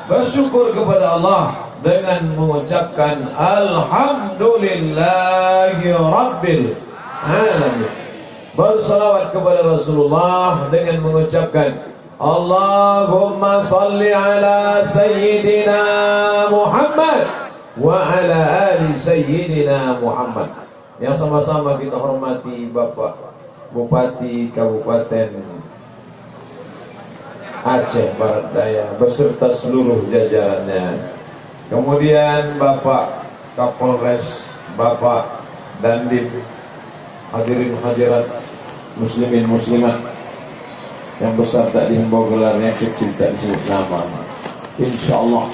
bersyukur kepada Allah dengan mengucapkan Alhamdulillahi Rabbil Alamin. Bersalawat kepada Rasulullah dengan mengucapkan Allahumma salli ala Sayyidina Muhammad wa ala ali Sayyidina Muhammad. Yang sama-sama kita hormati Bapak Bupati Kabupaten Aceh Barat Daya beserta seluruh jajarannya. Kemudian Bapak Kapolres, Bapak Dandim, hadirin hadirat muslimin muslimat yang besar tak dihimbau gelarnya, kecil tak disebut nama. Insyaallah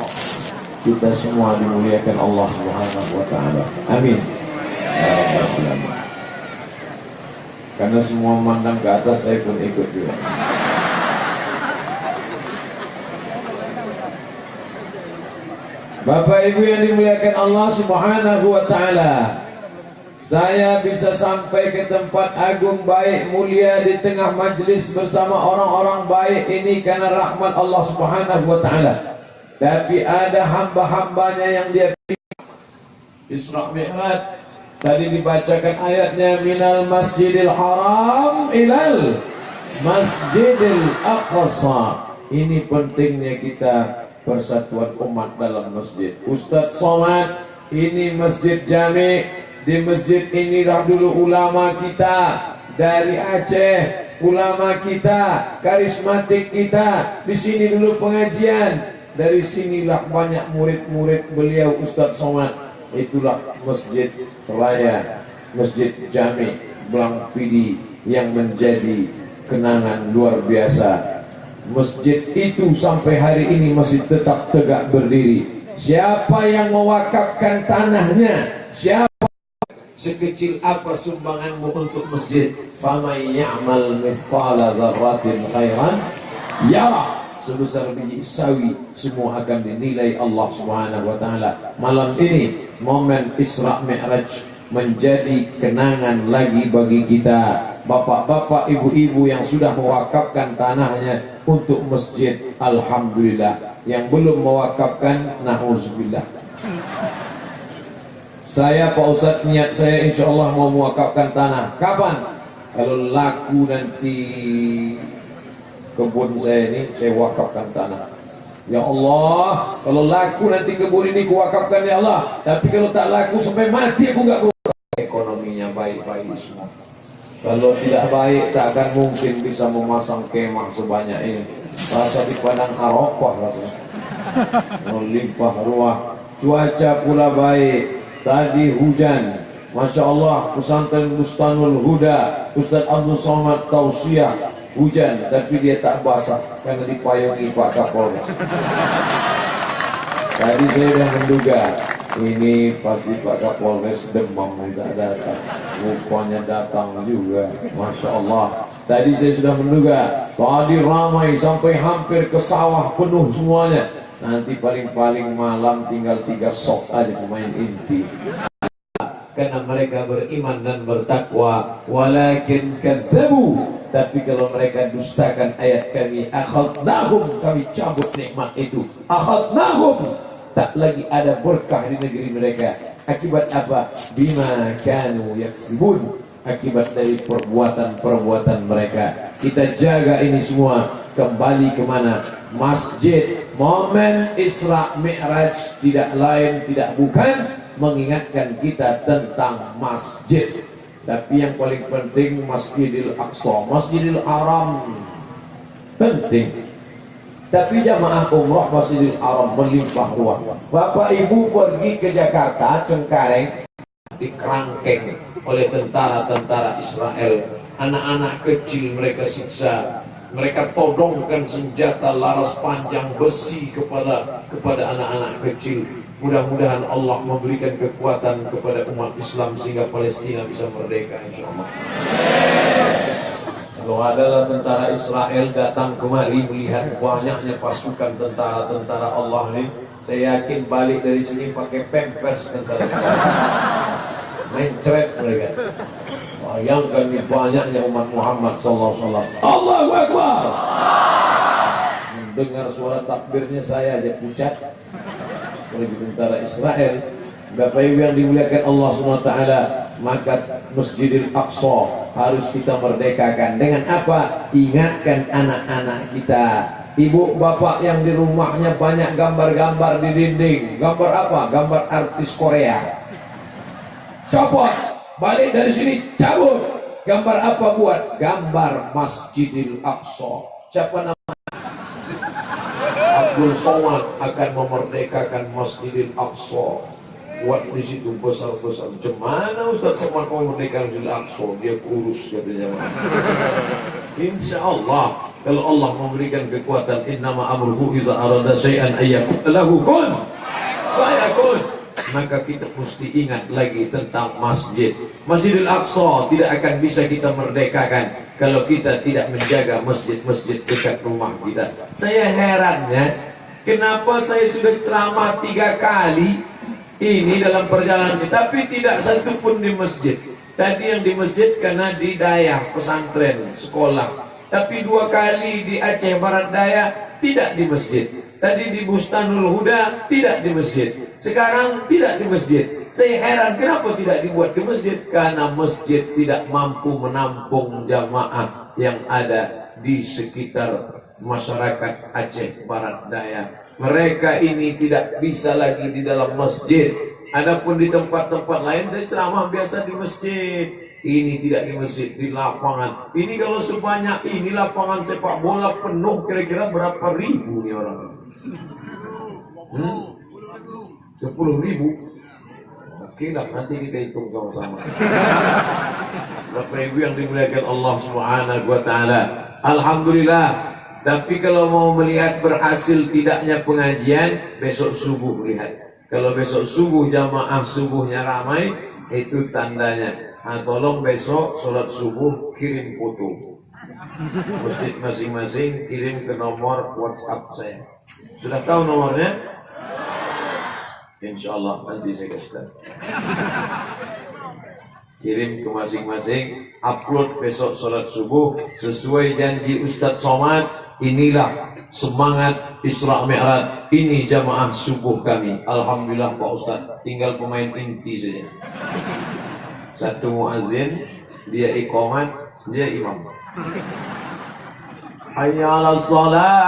kita semua dimuliakan Allah Subhanahu wa taala. Amin. Ya Rabbal Alamin. Karena semua memandang ke atas, saya pun ikut juga. Bapak Ibu yang dimuliakan Allah Subhanahu wa taala, saya bisa sampai ke tempat agung baik mulia di tengah majlis bersama orang-orang baik ini karena rahmat Allah Subhanahu wa taala. Tapi ada hamba-hambanya yang dia Isra Mi'raj. Tadi dibacakan ayatnya minal masjidil haram ilal masjidil aqsa. Ini pentingnya kita persatuan umat dalam masjid. Ustadz Somad, ini masjid jami. Di masjid inilah dulu ulama kita dari Aceh, ulama kita, karismatik kita. Di sini dulu pengajian. Dari sinilah banyak murid-murid beliau Ustadz Somad. Itulah masjid raya, masjid jami Blang Pidi yang menjadi kenangan luar biasa. Masjid itu sampai hari ini masih tetap tegak berdiri. Siapa yang mewakafkan tanahnya, siapa sekecil apa sumbanganmu untuk masjid, faman ya'mal mithqala dzarratin khairan yara, sebesar biji sawi semua akan dinilai Allah Subhanahu wa taala. Malam ini momen Isra Mi'raj menjadi kenangan lagi bagi kita, bapak-bapak, ibu-ibu yang sudah mewakafkan tanahnya untuk masjid. Alhamdulillah. Yang belum mewakafkan, na'udzubillah. Saya Pak Ustadz, niat saya insya Allah mau mewakafkan tanah. Kapan? Kalau laku nanti kebun saya ini, saya wakafkan tanah. Ya Allah, kalau laku nanti kebun ini kuwakafkan ya Allah. Tapi kalau tak laku sampai mati aku nggak wakafkan. Ekonominya baik-baik semua. Kalau tidak baik tak akan mungkin bisa memasang kemah sebanyak ini. Rasa di padang Arafah rasanya. Melimpah ruah. Cuaca pula baik. Tadi hujan. Masya Allah, pesantren Bustanul Huda, Ustadz Abdul Somad tausiah. Hujan, tapi dia tak basah karena dipayungi Pak Kapolres. Tadi saya sudah menduga ini pasti Pak Kapolres demam tidak datang. Rupanya datang juga, Masya Allah. Tadi saya sudah menduga tadi ramai sampai hampir ke sawah penuh semuanya. Nanti paling-paling malam tinggal 3 sok aja pemain inti. Karena mereka beriman dan bertakwa. Walakin kadzabu, tapi kalau mereka dustakan ayat kami, akhadnahum, kami cabut nikmat itu. Akhadnahum, tak lagi ada berkah di negeri mereka. Akibat apa? Bima kanu yaksibun, akibat dari perbuatan-perbuatan mereka. Kita jaga ini semua. Kembali kemana? Masjid. Momen Isra Mi'raj tidak lain tidak bukan mengingatkan kita tentang masjid. Tapi yang paling penting Masjidil Aqsa, Masjidil Haram penting. Tapi jamaah umrah Masjidil Haram melimpah ruah. Bapak Ibu pergi ke Jakarta, Cengkareng, dikerangkeng oleh tentara-tentara Israel. Anak-anak kecil mereka siksa. Mereka todongkan senjata laras panjang besi kepada anak-anak kecil. Mudah-mudahan Allah memberikan kekuatan kepada umat Islam sehingga Palestina bisa merdeka insyaallah. Kalau adalah tentara Israel datang kemari melihat banyaknya pasukan tentara-tentara Allah ini, saya yakin balik dari sini pakai pampers tentara Israel. Mencret mereka. Bayangkan ini banyaknya umat Muhammad sallallahu alaihi wasallam. Allahu Akbar. dengar suara takbirnya saya aja pucat. Apalagi tentara Israel. Bapak Ibu yang dimuliakan Allah SWT, maka Masjidil Aqsa harus kita merdekakan. Dengan apa? Ingatkan anak-anak kita. Ibu bapak yang di rumahnya banyak gambar-gambar di dinding. Gambar apa? Gambar artis Korea. Copot, balik dari sini, cabut. Gambar apa buat? Gambar Masjidil Aqsa. Siapa nama? Abdul Somad akan memerdekakan Masjidil Aqsa. Buat di situ besar-besar. Cemana Ustaz Somad mau memerdekakan Masjidil Aqsa? Dia kurus katanya. Insya Allah, kalau Allah memberikan kekuatan, innama amruhu iza arada syai'an ayyakun lahu kun fayakun. Maka kita mesti ingat lagi tentang masjid. Masjidil Aqsa tidak akan bisa kita merdekakan kalau kita tidak menjaga masjid-masjid dekat rumah kita. Saya herannya, kenapa saya sudah ceramah 3 kali ini dalam perjalanan ini, tapi tidak satu pun di masjid. Tadi yang di masjid karena di daya pesantren sekolah, tapi 2 kali di Aceh Barat Daya tidak di masjid. Tadi di Bustanul Huda tidak di masjid. Sekarang tidak di masjid. Saya heran kenapa tidak dibuat di masjid? Karena masjid tidak mampu menampung jamaah yang ada di sekitar masyarakat Aceh Barat Daya. Mereka ini tidak bisa lagi di dalam masjid. Adapun di tempat-tempat lain saya ceramah biasa di masjid. Ini tidak di masjid, di lapangan. Ini kalau sebanyak ini lapangan sepak bola penuh, kira-kira berapa ribu nih orang? 10.000. Oke lah, nanti kita hitung sama-sama. Bapak Ibu yang dimuliakan Allah Subhanahu wa Ta'ala, alhamdulillah. Tapi kalau mau melihat berhasil tidaknya pengajian, besok subuh lihat. Kalau besok subuh jamaah subuhnya ramai, itu tandanya. Nah, tolong besok sholat subuh kirim foto. Masjid masing-masing kirim ke nomor WhatsApp saya. Sudah tahu nomornya? Insya Allah nanti saya kasih tahu. Kirim ke masing-masing, upload besok sholat subuh sesuai janji Ustadz Somad. Inilah semangat Isra Mi'raj, ini jamaah subuh kami. Alhamdulillah Pak Ustadz, tinggal pemain inti saja. Satu muazzin, dia iqamat, dia imam. Hayya 'alas shalah.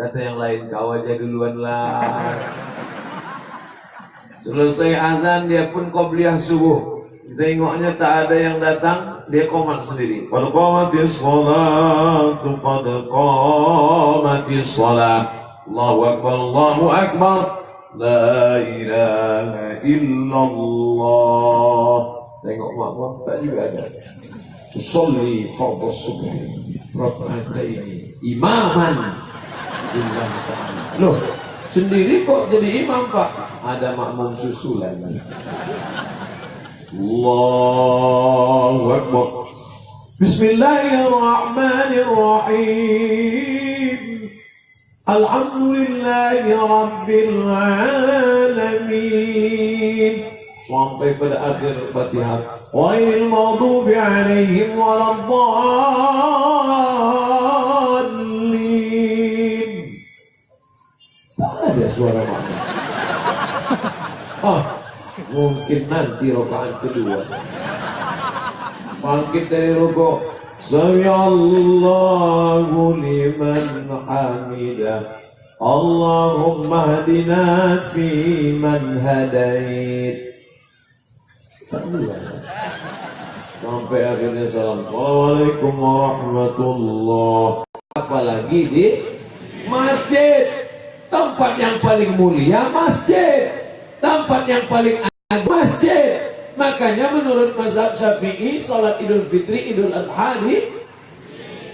Kata yang lain, kau aja duluan lah. Selesai azan dia pun qobliyah subuh. Tengoknya tak ada yang datang, dia qomat sendiri. Qad qamatis sholatu, qad qamatis sholat. Allahu akbar, Allahu akbar. La ilaha illallah. Tengok makmum tak juga ada. Sholli fardhu subhi rak'ataini imaman lillahi ta'ala. Loh, sendiri kok jadi imam Pak? Ada makmum susulan. Allahu akbar. Bismillahirrahmanirrahim. Alhamdulillahi rabbil alamin. Sampai pada akhir Fatihah. Ghairil maghdubi alaihim waladdallin. Tak ada suara makmum. Mungkin nanti rakaat kedua. Bangkit dari rukuk. Sami'allahu liman hamidah. Allahumma hadina fi man hadait. Sampai akhirnya salam. Assalamualaikum warahmatullahi. Apalagi di masjid, tempat yang paling mulia masjid, tempat yang paling masjid. Makanya menurut mazhab Syafi'i, salat Idul Fitri, Idul Adha di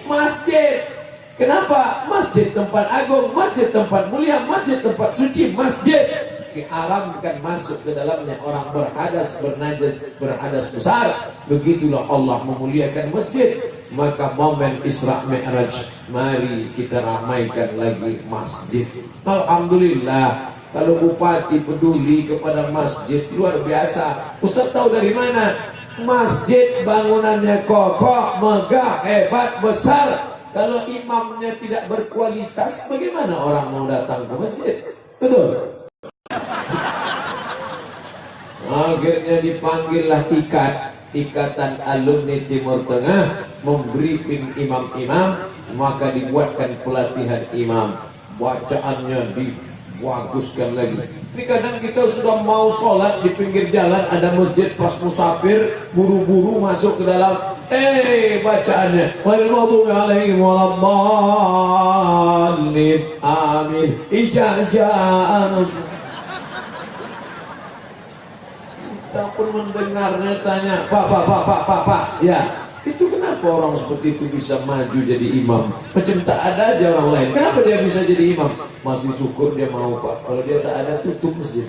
masjid. Kenapa? Masjid tempat agung, masjid tempat mulia, masjid tempat suci, masjid diharamkan masuk ke dalamnya orang berhadas, bernajas, berhadas besar. Begitulah Allah memuliakan masjid. Maka momen Isra Mi'raj, mari kita ramaikan lagi masjid. Alhamdulillah. Kalau bupati peduli kepada masjid, luar biasa. Ustaz tahu dari mana? Masjid bangunannya kokoh, megah, hebat, besar. Kalau imamnya tidak berkualitas, bagaimana orang mau datang ke masjid? Betul. Akhirnya dipanggillah ikatan alumni Timur Tengah, membriefing imam-imam, maka dibuatkan pelatihan imam. Bacaannya dibaguskan lagi. Tapi kadang kita sudah mau sholat di pinggir jalan, ada masjid pas musafir, buru-buru masuk ke dalam, bacaannya ghairil maghdubi alaihim waladdallin, amin, ijazah. Kita pun mendengarnya, tanya, Pak, ya, itu kenapa orang seperti itu bisa maju jadi imam? Macam tak ada aja orang lain. Kenapa dia bisa jadi imam? Masih syukur dia mau, Pak. Kalau dia tak ada, tutup masjid.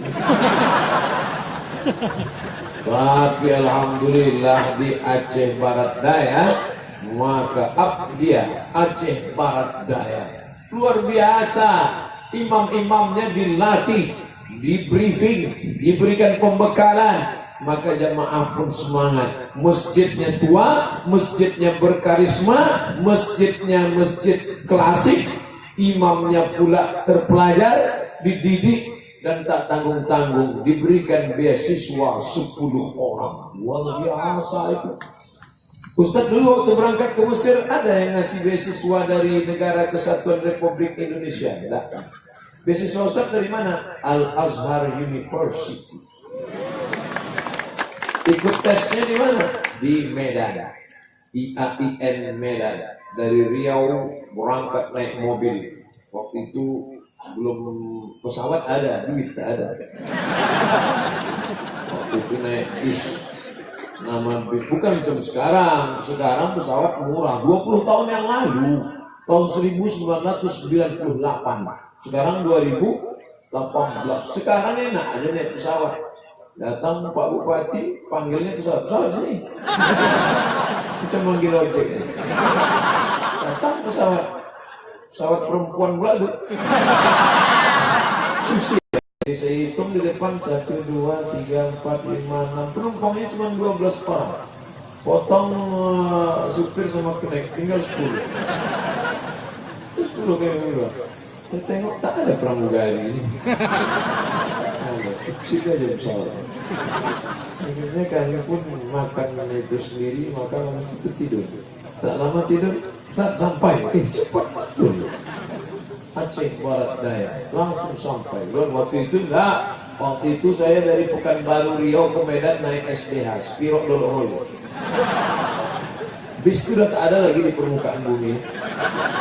Tapi alhamdulillah di Aceh Barat Daya, maka dia Aceh Barat Daya luar biasa. Imam-imamnya dilatih, di briefing, diberikan pembekalan, maka jamaah pun semangat. Masjidnya tua, masjidnya berkarisma, masjidnya masjid klasik, imamnya pula terpelajar, dididik dan tak tanggung-tanggung, diberikan beasiswa 10 orang. Luar biasa itu. Ustaz dulu waktu berangkat ke Mesir ada yang ngasih beasiswa dari Negara Kesatuan Republik Indonesia? Tidak. Beasiswa Ustaz dari mana? Al-Azhar University. Ikut tesnya di mana? Di Medan. IAIN Medan. Dari Riau berangkat naik mobil. Waktu itu belum pesawat ada, duit tak ada. Waktu itu naik bis. Nama bukan macam sekarang. Sekarang pesawat murah. 20 tahun yang lalu, tahun 1998. Sekarang 2018. Sekarang enak aja naik pesawat. Datang Pak Bupati, panggilnya pesawat sini. Kita manggil ojek ya. Datang pesawat perempuan pula tuh. Susi. Saya hitung di depan 1, 2, 3, 4, 5, 6. Penumpangnya cuma 12 orang. Potong supir sama kenek, tinggal 10. Terus 10 kayak gitu. Saya tengok tak ada pramugari ini. Ada, kecil aja pesawat. Akhirnya kami pun makan itu sendiri, makan habis itu tidur. Tak lama tidur, tak sampai. Cepat betul. Aceh Barat Daya langsung sampai. Dan waktu itu enggak. Waktu itu saya dari Pekanbaru Riau ke Medan naik SDH, Spiro Lolo. Bis itu sudah tak ada lagi di permukaan bumi.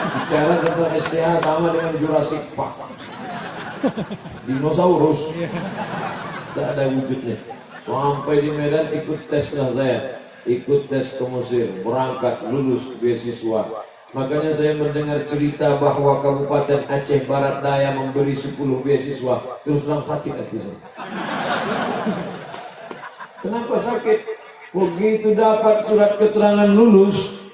Bicara tentang SDH sama dengan Jurassic Park. Dinosaurus. Tak ada wujudnya. Sampai di Medan ikut tes lah saya. Ikut tes ke Mesir, berangkat, lulus beasiswa. Makanya saya mendengar cerita bahwa Kabupaten Aceh Barat Daya memberi 10 beasiswa. Terus terang sakit hati saya. Kenapa sakit? Begitu dapat surat keterangan lulus,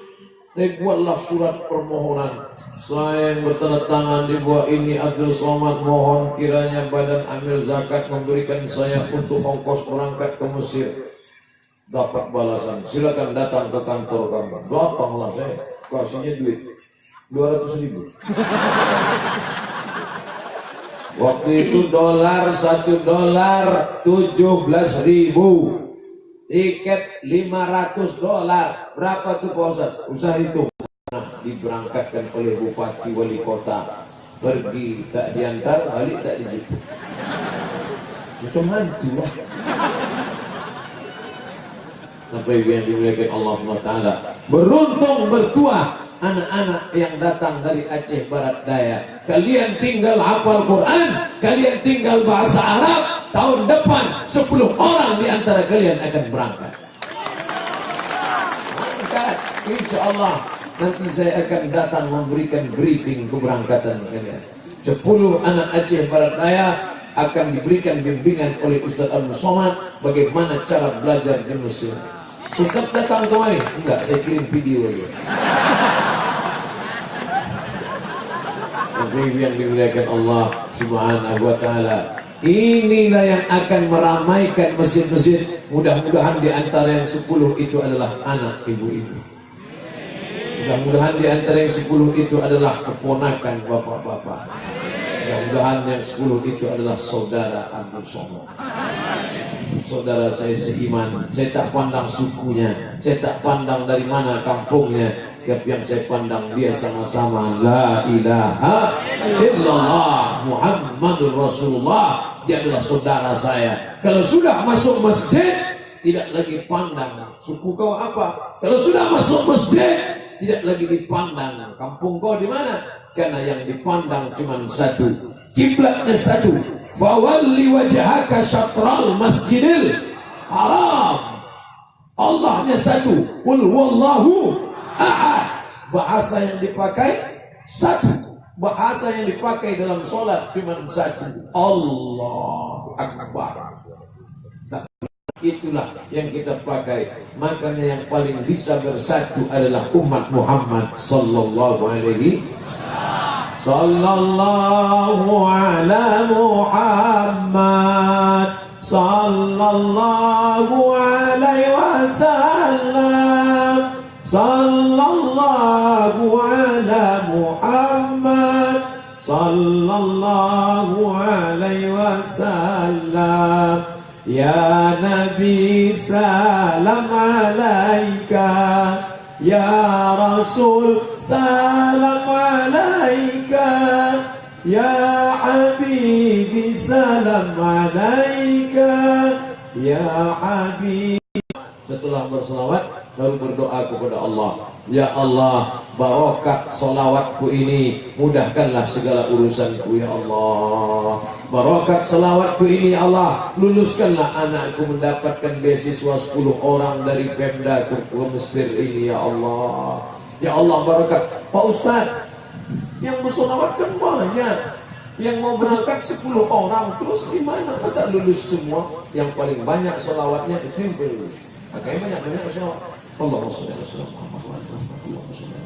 saya buatlah surat permohonan. Saya yang bertanda tangan di bawah ini, Abdul Somad, mohon kiranya Badan Amil Zakat memberikan saya untuk ongkos berangkat ke Mesir. Dapat balasan, silakan datang ke kantor kami. Datanglah saya, kasihnya duit 200.000. Waktu itu $1 17.000. Tiket $500. Berapa tuh Pak Ustaz? Usah hitung. Nah, diberangkatkan oleh Bupati Wali Kota. Pergi tak diantar, balik tak dijemput. Macam hantu lah. Sampai yang dimuliakan Allah SWT. Beruntung bertuah anak-anak yang datang dari Aceh Barat Daya. Kalian tinggal hafal Quran, kalian tinggal bahasa Arab. Tahun depan 10 orang di antara kalian akan berangkat. Insya Allah nanti saya akan datang memberikan briefing keberangkatan kalian. 10 anak Aceh Barat Daya akan diberikan bimbingan oleh Ustaz Abdul Somad bagaimana cara belajar di Mesir. Ustaz datang kemari? Enggak, saya kirim video aja. Tapi yang dimuliakan Allah Subhanahu wa ta'ala, Inilah yang akan meramaikan masjid-masjid. Mudah-mudahan di antara yang 10 itu adalah anak ibu-ibu. Mudah-mudahan di antara yang 10 itu adalah keponakan bapak-bapak. Mudah-mudahan yang 10 itu adalah saudara Abdul Somad. Saudara saya seiman. Saya tak pandang sukunya, saya tak pandang dari mana kampungnya, tapi yang saya pandang dia sama-sama la ilaha illallah Muhammadur Rasulullah. Dia adalah saudara saya. Kalau sudah masuk masjid, tidak lagi pandang suku kau apa. Kalau sudah masuk masjid, tidak lagi dipandang kampung kau di mana. Karena yang dipandang cuma satu, kiblatnya satu. Fawalli wajhaka syatral masjidil haram. Allahnya satu. Qul wallahu ahad. Bahasa yang dipakai satu. Bahasa yang dipakai dalam sholat cuma satu. Allahu Akbar. Itulah yang kita pakai. Makanya yang paling bisa bersatu adalah umat Muhammad sallallahu alaihi sallallahu ala Muhammad sallallahu alaihi wasallam sallallahu ala Muhammad sallallahu alaihi wasallam. Ya Nabi salam alaika, ya Rasul salam alaika, ya Habibi salam alaika, ya Habib. Setelah berselawat baru berdoa kepada Allah. Ya Allah, barokah selawatku ini, mudahkanlah segala urusanku ya Allah. Barokah selawatku ini Allah, luluskanlah anakku mendapatkan beasiswa 10 orang dari Pemda ke Mesir ini ya Allah. Ya Allah barokah. Pak Ustaz, yang berselawat kan banyak, yang mau berangkat 10 orang, terus gimana? Masa lulus semua? Yang paling banyak selawatnya itu yang lulus. Makanya banyak selawat. Allahumma shalli ala sayyidina Muhammad wa ala alihi wasallam.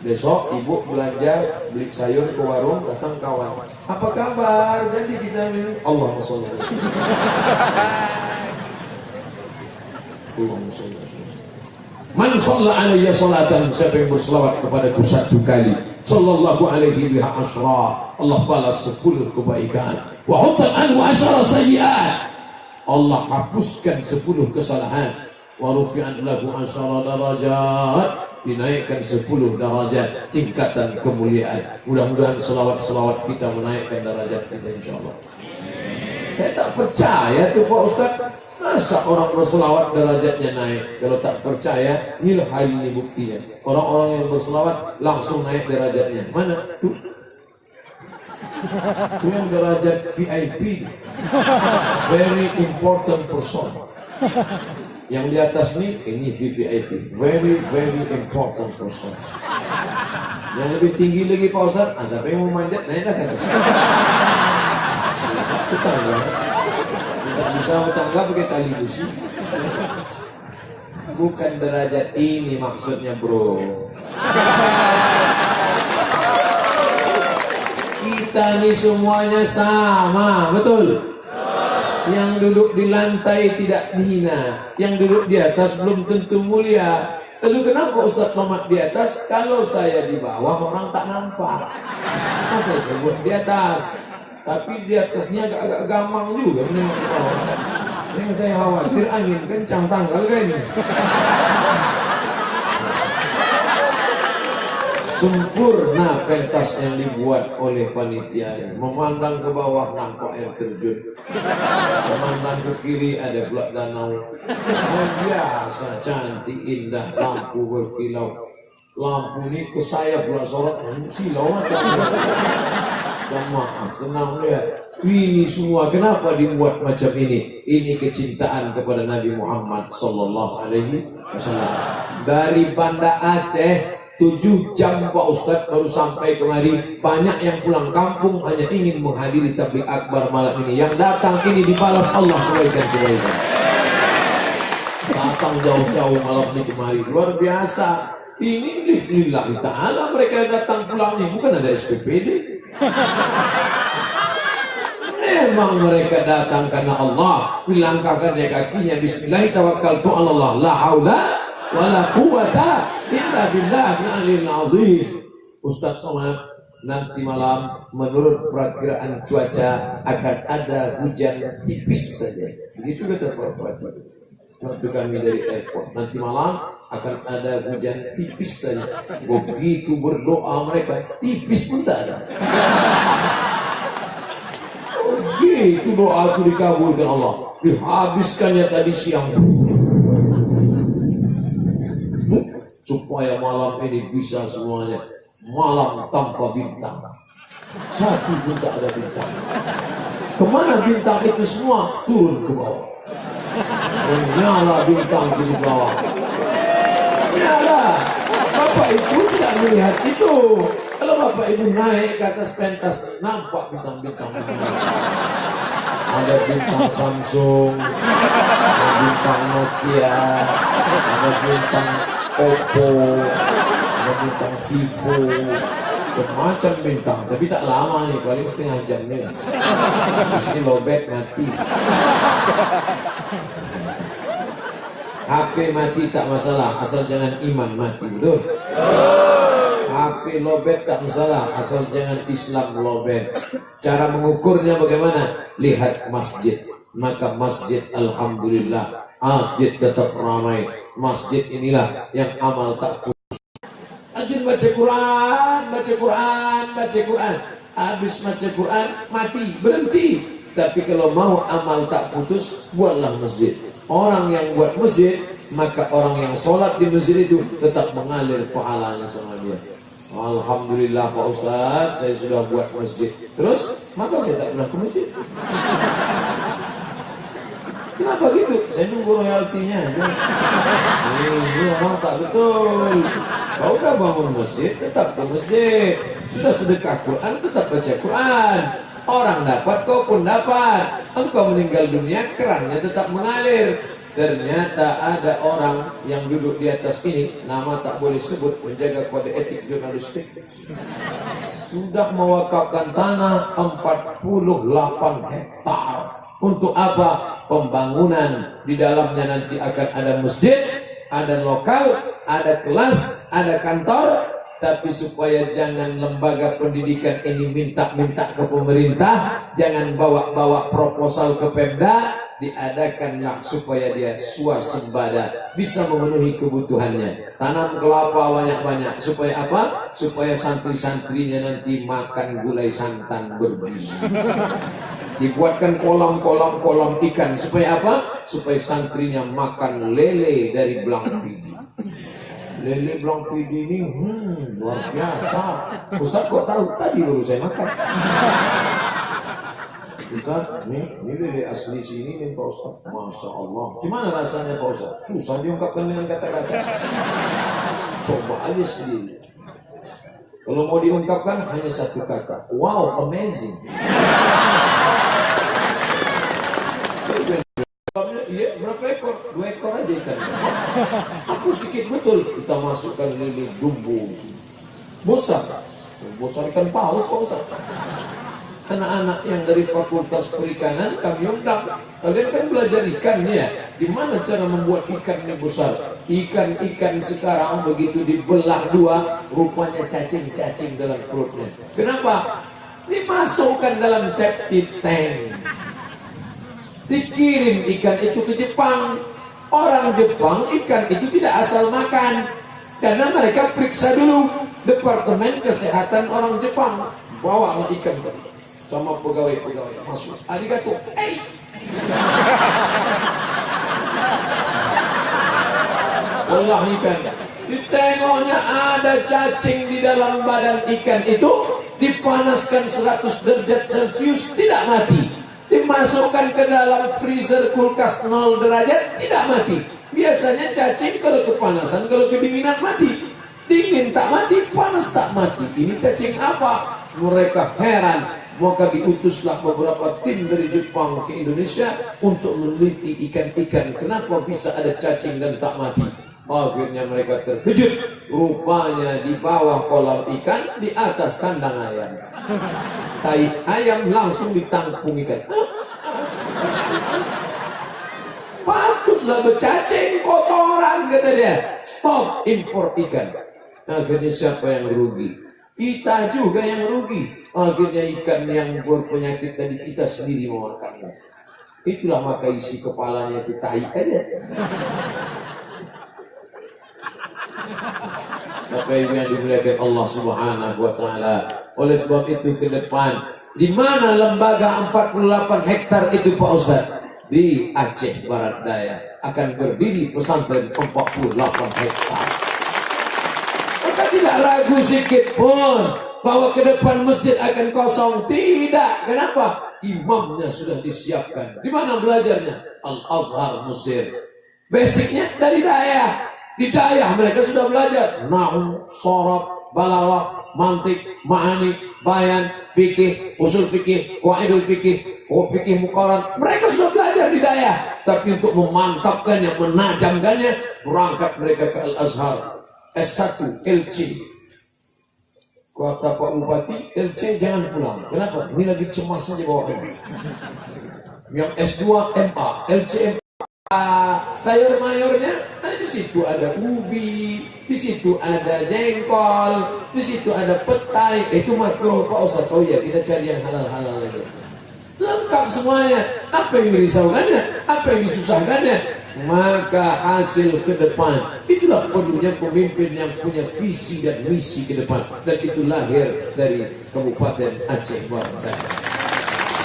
Besok ibu belanja beli sayur ke warung, datang kawan. Apa kabar? Jadi kita minum. Allahumma shalli ala sayyidina Muhammad. Man shalla alayya salatan, siapa yang berselawat kepadaku 1 kali, sallallahu alaihi biha asyra, Allah balas 10 kebaikan. Wa hutat anhu asyara sayyi'at, Allah hapuskan 10 kesalahan. Wa rufi'an lahu asyara darajat, dinaikkan 10 derajat tingkatan kemuliaan. Mudah-mudahan selawat-selawat kita menaikkan derajat kita insyaallah. Saya tak percaya tuh Pak Ustaz, masa orang berselawat derajatnya naik? Kalau tak percaya, inilah hal ini buktinya. Orang-orang yang berselawat langsung naik derajatnya. Mana? Tuh. Itu yang derajat VIP, very important person. Yang di atas ini VIP, very important person. Yang lebih tinggi lagi Pak Ustaz, siapa yang mau manjat naik dah kata. Tidak bisa tangga pakai tali besi. Bukan derajat ini maksudnya bro. Kita ini semuanya sama, betul? Yang duduk di lantai tidak dihina, yang duduk di atas belum tentu mulia. Lalu kenapa Ustaz Somad di atas? Kalau saya di bawah orang tak nampak. Maka sebut di atas. Tapi di atasnya agak gampang juga menengok ke bawah. Yang saya khawatir angin kencang tanggal kayaknya. Sempurna pentas yang dibuat oleh panitia. Memandang ke bawah nampak air terjun, memandang ke kiri ada belak danau. Biasa cantik indah, lampu berkilau. Lampu ini ke saya pula sorot silau macam. Maaf, senang lihat. Ini semua kenapa dibuat macam ini? Ini kecintaan kepada Nabi Muhammad sallallahu alaihi wasallam. Dari Banda Aceh 7 jam Pak Ustadz baru sampai kemari. Banyak yang pulang kampung hanya ingin menghadiri tabligh akbar malam ini. Yang datang ini dibalas Allah kebaikan-kebaikan. Datang jauh-jauh malam ini kemari, luar biasa. Ini lillahi ta'ala mereka datang pulang ini, bukan ada SPPD. Memang mereka datang karena Allah, dilangkahkan dia kakinya, bismillah tawakkaltu 'ala Allah, la haula wala quwata illa billahil aliyil azim. Ustaz Somad, nanti malam menurut perakiraan cuaca akan ada hujan tipis saja. Begitu kata Pak Bupati. Waktu kami dari airport, nanti malam akan ada hujan tipis saja. Begitu berdoa mereka, tipis pun tak ada. Begitu doa itu dikabulkan Allah. Dihabiskannya tadi siang. Supaya malam ini bisa semuanya. Malam tanpa bintang. Satu pun tak ada bintang. Kemana bintang itu semua? Turun ke bawah. Menyala bintang di bawah. Menyala. Bapak Ibu tidak melihat itu. Kalau Bapak Ibu naik ke atas pentas, nampak bintang-bintang. Ada bintang Samsung, ada bintang Nokia, ada bintang Oppo, ada bintang Vivo, macam bintang. Tapi tak lama nih, paling setengah jam nih. Ini lobet mati. HP mati tak masalah, asal jangan iman mati, betul? HP lobet tak masalah, asal jangan Islam lobet. Cara mengukurnya bagaimana? Lihat masjid. Maka masjid alhamdulillah, masjid tetap ramai. Masjid inilah yang amal tak putus. Rajin baca Quran, baca Quran, baca Quran. Habis baca Quran, mati, berhenti. Tapi kalau mau amal tak putus, buatlah masjid. Orang yang buat masjid, maka orang yang sholat di masjid itu tetap mengalir pahalanya sama dia. Alhamdulillah Pak Ustaz, saya sudah buat masjid. Terus, maka saya tak pernah ke masjid. Kenapa gitu? Saya nunggu royaltinya aja. Ini memang tak betul. Kau udah bangun masjid, tetap ke masjid. Sudah sedekah Quran, tetap baca Quran. Orang dapat, kau pun dapat. Engkau meninggal dunia, kerannya tetap mengalir. Ternyata ada orang yang duduk di atas ini, nama tak boleh sebut, menjaga kode etik jurnalistik. Sudah mewakafkan tanah 48 hektar. Untuk apa? Pembangunan. Di dalamnya nanti akan ada masjid, ada lokal, ada kelas, ada kantor. Tapi supaya jangan lembaga pendidikan ini minta-minta ke pemerintah, jangan bawa-bawa proposal ke Pemda, diadakanlah supaya dia swasembada, bisa memenuhi kebutuhannya. Tanam kelapa banyak-banyak. Supaya apa? Supaya santri-santrinya nanti makan gulai santan bergizi. Dibuatkan kolam-kolam ikan. Supaya apa? Supaya santrinya makan lele dari belang pidi. Lele belang pidi ini luar biasa. Ustaz kok tahu? Tadi baru saya makan. Ustaz, ini lele asli sini nih Pak Ustaz. Masya Allah. Gimana rasanya Pak Ustaz? Susah diungkapkan dengan kata-kata. Coba aja sendiri. Kalau mau diungkapkan hanya satu kata. Wow, amazing. Iya, berapa ekor? 2 ekor aja ikan. Aku sedikit betul. Kita masukkan lele bumbu. Besar. Besar ikan paus Pak Ustaz. Anak-anak yang dari Fakultas Perikanan kami undang. Kalian kan belajar ikan ya. Gimana cara membuat ikannya besar? Ikan-ikan sekarang begitu dibelah dua, rupanya cacing-cacing dalam perutnya. Kenapa? Dimasukkan dalam septic tank. Dikirim ikan itu ke Jepang. Orang Jepang ikan itu tidak asal makan, karena mereka periksa dulu. Departemen Kesehatan orang Jepang bawa ikan sama pegawai-pegawai masuk. Arigato. Olah ikan. Ditengoknya ada cacing di dalam badan ikan itu. Dipanaskan 100 derajat Celcius tidak mati. Dimasukkan ke dalam freezer kulkas 0 derajat tidak mati. Biasanya cacing kalau kepanasan, kalau kedinginan mati. Dingin tak mati, panas tak mati. Ini cacing apa? Mereka heran. Maka diutuslah beberapa tim dari Jepang ke Indonesia untuk meneliti ikan-ikan. Kenapa bisa ada cacing dan tak mati? Akhirnya mereka terkejut, rupanya di bawah kolam ikan, di atas kandang ayam. Tai ayam langsung ditampung ikan. Patutlah bercacing kotoran, kata dia. Stop impor ikan. Akhirnya siapa yang rugi? Kita juga yang rugi. Akhirnya ikan yang berpenyakit tadi kita sendiri memakannya. Itulah maka isi kepalanya itu tai aja. Bapak Ibu yang dimuliakan Allah Subhanahu wa taala. Oleh sebab itu ke depan, di mana lembaga 48 hektar itu Pak Ustaz? Di Aceh Barat Daya akan berdiri pesantren 48 hektar. Maka tidak ragu sedikit pun bahwa ke depan masjid akan kosong. Tidak. Kenapa? Imamnya sudah disiapkan. Di mana belajarnya? Al-Azhar Mesir. Basicnya dari Daya. Di Dayah mereka sudah belajar nahwu, sharaf, balawah, mantik, ma'ani, bayan, fikih, usul fikih, qaidul fikih, fikih muqarrar. Mereka sudah belajar di Dayah. Tapi untuk memantapkannya, menajamkannya, berangkat mereka ke Al-Azhar. S1 LC. Kata Pak Bupati, LC jangan pulang. Kenapa? Ini lagi cemas saja bawa ini. Yang S2 MA, LC MA. Sayur mayornya, di situ ada ubi, di situ ada jengkol, di situ ada petai. Itu makruh Pak Ustaz. Oh ya, kita cari yang halal-halal lagi. Lengkap semuanya. Apa yang dirisaukannya? Apa yang disusahkannya? Maka hasil ke depan, itulah perlunya pemimpin yang punya visi dan misi ke depan. Dan itu lahir dari Kabupaten Aceh Barat Daya.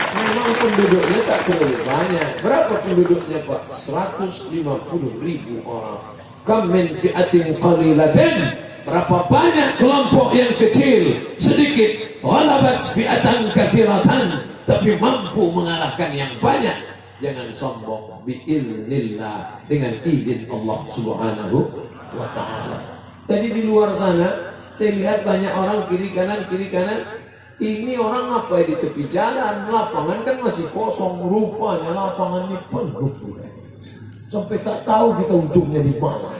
Memang penduduknya tak terlalu banyak. Berapa penduduknya Pak? 150.000 orang. Kam min fi'atin qalilatin. Berapa banyak kelompok yang kecil, sedikit. Ghalabat fi'atan katsiratan, tapi mampu mengalahkan yang banyak. Jangan sombong. Biiznillah, dengan izin Allah Subhanahu wa ta'ala. Tadi di luar sana saya lihat banyak orang kiri kanan. Ini orang apa di tepi jalan, lapangan kan masih kosong, rupanya lapangan ini penuh. Sampai tak tahu kita ujungnya di mana.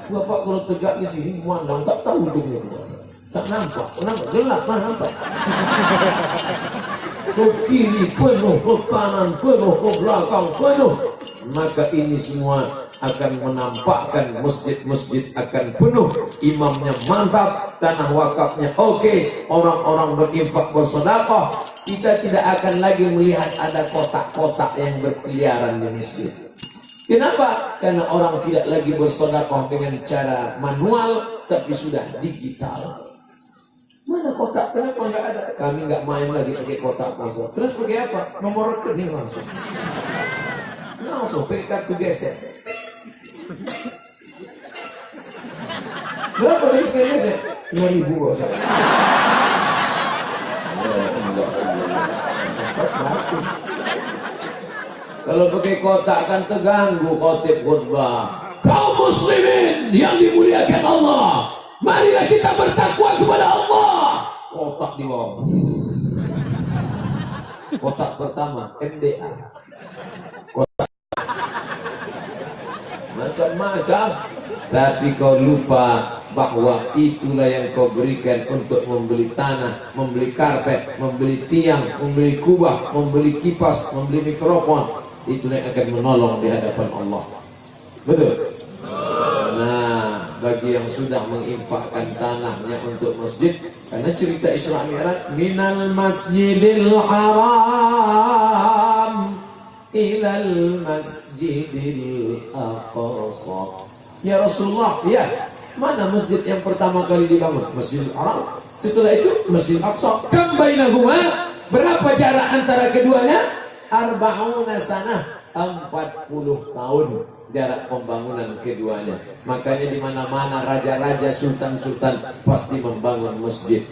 Bapak kalau tegak di sini memandang tak tahu ujungnya di mana. Tak nampak, gelap nampak. Ke kiri penuh, ke kanan penuh, ke belakang penuh. Maka ini semua akan menampakkan masjid-masjid akan penuh, imamnya mantap, tanah wakafnya oke, orang-orang berinfak bersedekah. Kita tidak akan lagi melihat ada kotak-kotak yang berkeliaran di masjid. Kenapa? Karena orang tidak lagi bersedekah dengan cara manual, tapi sudah digital. Mana kotak? Kenapa nggak ada? Kami nggak main lagi pakai kotak langsung. Terus pakai apa? Nomor rekening langsung. Langsung pakai kartu gesek. Berapa dari sekali gesek? 5.000 kok. Kalau pakai kotak kan terganggu khotib khutbah. Kaum muslimin yang dimuliakan Allah, marilah kita bertakwa kepada Allah. Kotak di bawah. Kotak pertama MDA. Kotak macam-macam. Tapi kau lupa bahwa itulah yang kau berikan untuk membeli tanah, membeli karpet, membeli tiang, membeli kubah, membeli kipas, membeli mikrofon. Itulah yang akan menolong di hadapan Allah. Betul? Nah, bagi yang sudah menginfakkan tanahnya untuk masjid, karena cerita Isra Mi'raj, minal masjidil haram ilal masjidil aqsa. Ya Rasulullah, ya, mana masjid yang pertama kali dibangun? Masjidil Haram. Setelah itu Masjidil Aqsa. Kam bainahuma? Berapa jarak antara keduanya? Arba'una sanah, 40 tahun jarak pembangunan keduanya. Makanya di mana-mana raja-raja, sultan-sultan pasti membangun masjid.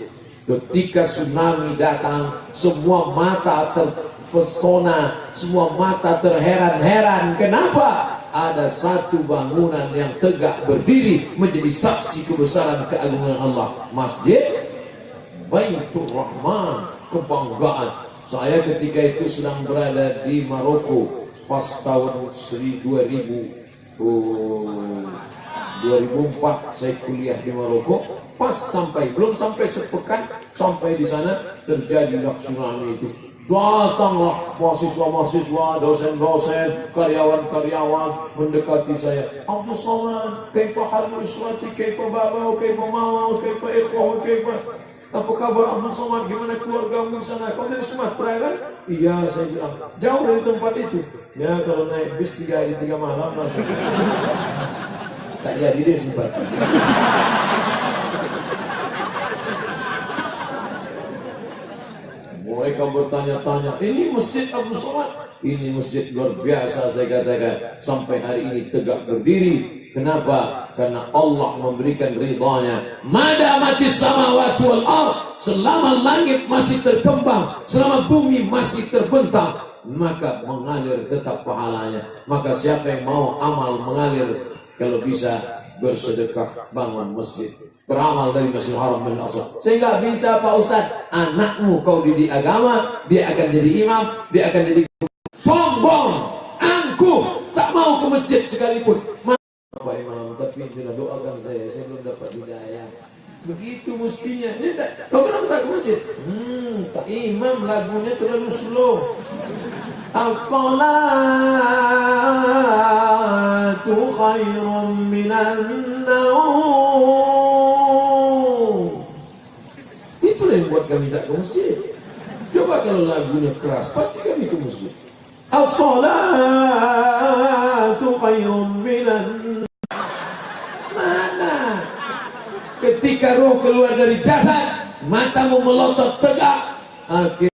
Ketika tsunami datang, semua mata terpesona, semua mata terheran-heran. Kenapa? Ada satu bangunan yang tegak berdiri menjadi saksi kebesaran keagungan Allah. Masjid Baitur Rahman, kebanggaan. Saya ketika itu sedang berada di Maroko pas tahun 2000 Oh, 2004 saya kuliah di Maroko. Pas belum sampai sepekan sampai di sana terjadi tsunami itu. Datanglah mahasiswa-mahasiswa, dosen-dosen, karyawan-karyawan mendekati saya. Abdul Somad, kaifa halul usrati, kaifa babau, kaifa mama, kaifa ikhwah, kaifa. Apa kabar Abdul Somad? Gimana keluargamu di sana? Kau dari Sumatera kan? Iya, saya bilang. Jauh dari tempat itu. Ya, kalau naik bis 3 hari 3 malam langsung. Tak jadi dia sempat. Mereka bertanya-tanya, ini masjid Abdul Somad? Ini masjid luar biasa, saya katakan. Sampai hari ini tegak berdiri. Kenapa? Karena Allah memberikan ridhanya. Madamatis samawati wal ardh, selama langit masih terkembang, selama bumi masih terbentang, maka mengalir tetap pahalanya. Maka siapa yang mau amal mengalir, kalau bisa bersedekah bangun masjid, beramal dari Masjidil Haram bin Aqsa. Sehingga bisa Pak Ustaz, anakmu kau didik agama, dia akan jadi imam, dia akan jadi sombong, angkuh, tak mau ke masjid sekalipun. Pak Imam, tapi bila doakan saya belum dapat hidayah. Begitu mestinya. Ini tak, kau kenapa tak ke masjid? Pak Imam lagunya terlalu slow. As-salatu khairun minan naum. Itulah yang buat kami tak ke masjid. Coba kalau lagunya keras, pasti kami ke masjid. As-salatu khairun minan. Mana? Ketika roh keluar dari jasad, matamu melotot tegak. Akhirnya